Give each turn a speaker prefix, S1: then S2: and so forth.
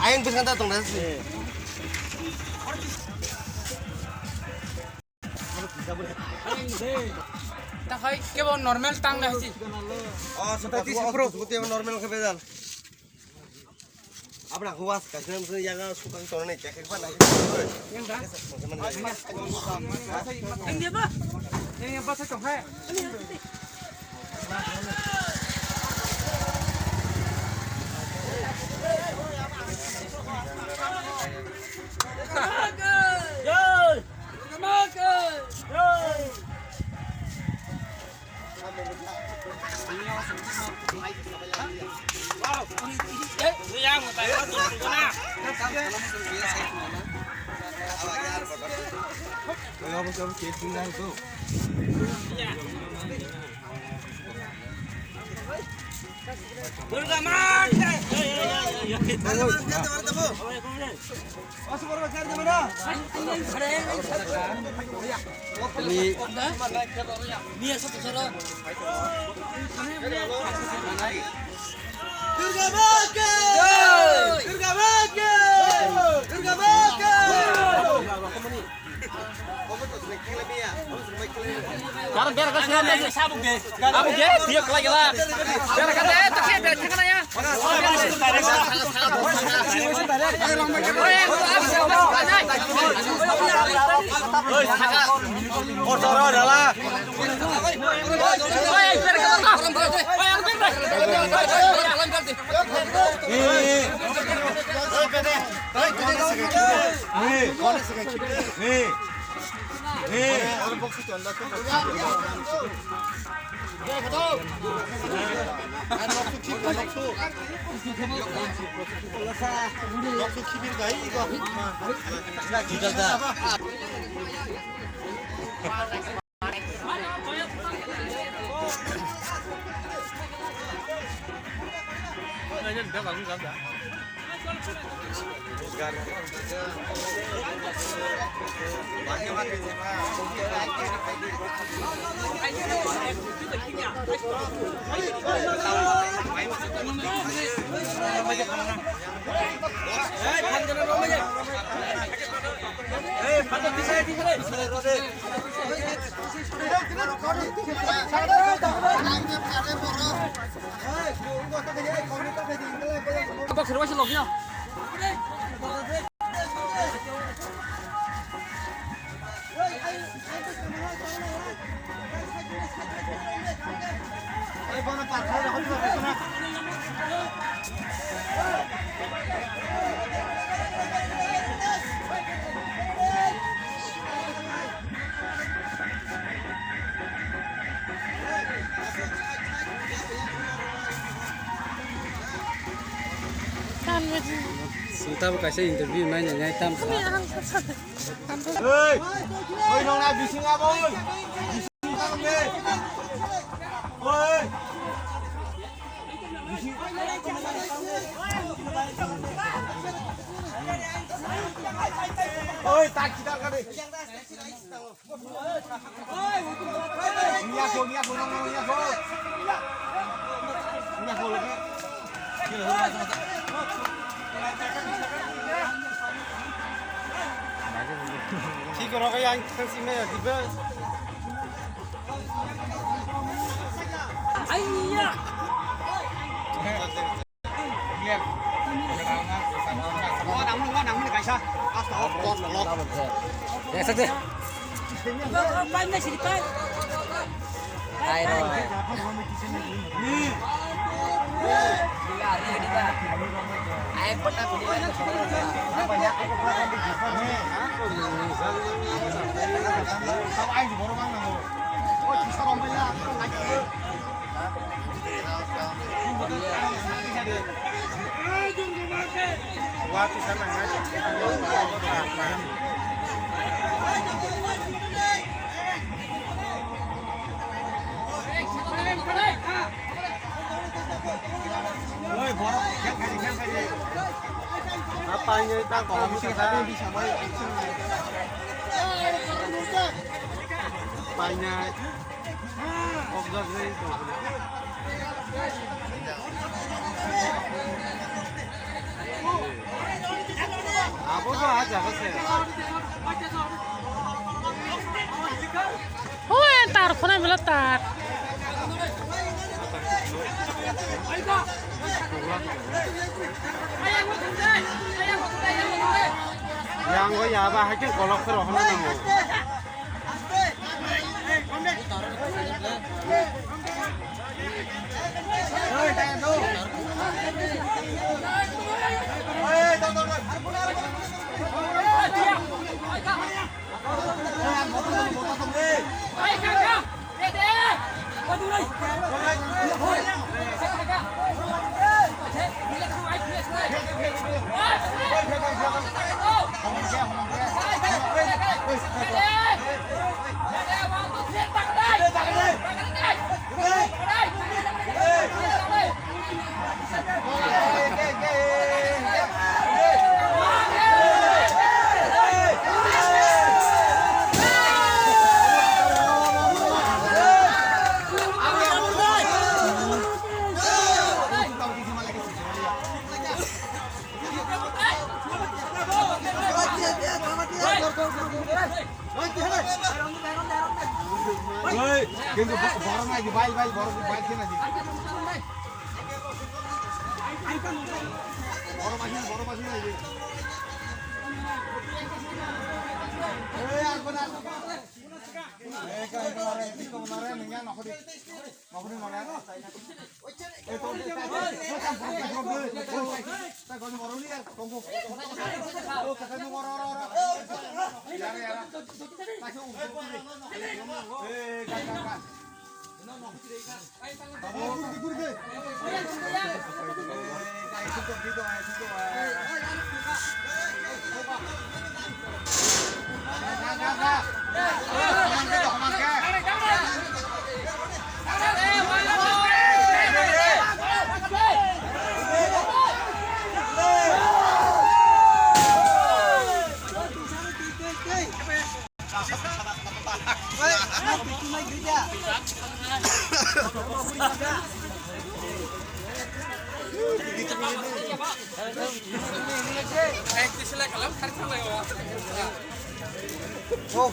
S1: Aing bisa kata tong nasi.
S2: তা হয় কেবল normal tongue রাখছি
S1: Seperti normal ke pedal. Apa nak kuas? Kasih nama yang suka orang ni cek apa lagi?
S2: ini apa ini apa saya coba Karena biar kasih dia sabuk deh. Sabuk deh, dia lagi lah. Biar kata tak biar tangan ya.
S1: Kotor adalah. Apa seru sih loknya? Kita kasih interview nanya nyai tam. Hei, hei nong na bising apa oi? Bising tak ni. Hei. Bising. Ôi, tak kita kali. Niago lagi. Khi có cái anh thằng xin mẹ thì bây
S2: anh nhá
S1: nắm cái sao?
S2: ya saja
S3: Ngapain nggak sih kan?
S2: ayo
S1: Sao anh thì có đâu mang nào? Ôi, chỉ sao bây giờ? Waktu sana apa ini tak kalau bisa tadi bisa main banyak observasi itu apa tuh aja sih
S3: Oh, entar, pernah meletak.
S1: yang gue ya apa aja kolok terus nemu কিন্তু বড় নাই বাইল বড় বাইল কেন আছে বড় মাছ নাই এই আর কোন এই কাই করে পিকো মারে নিয়া নখরি মারে এই তো তা কোন বড় নি আর কমবো ও কাকা নি বড় यार यार पाछे ए काका गुरगे काई तो ठीक Oh,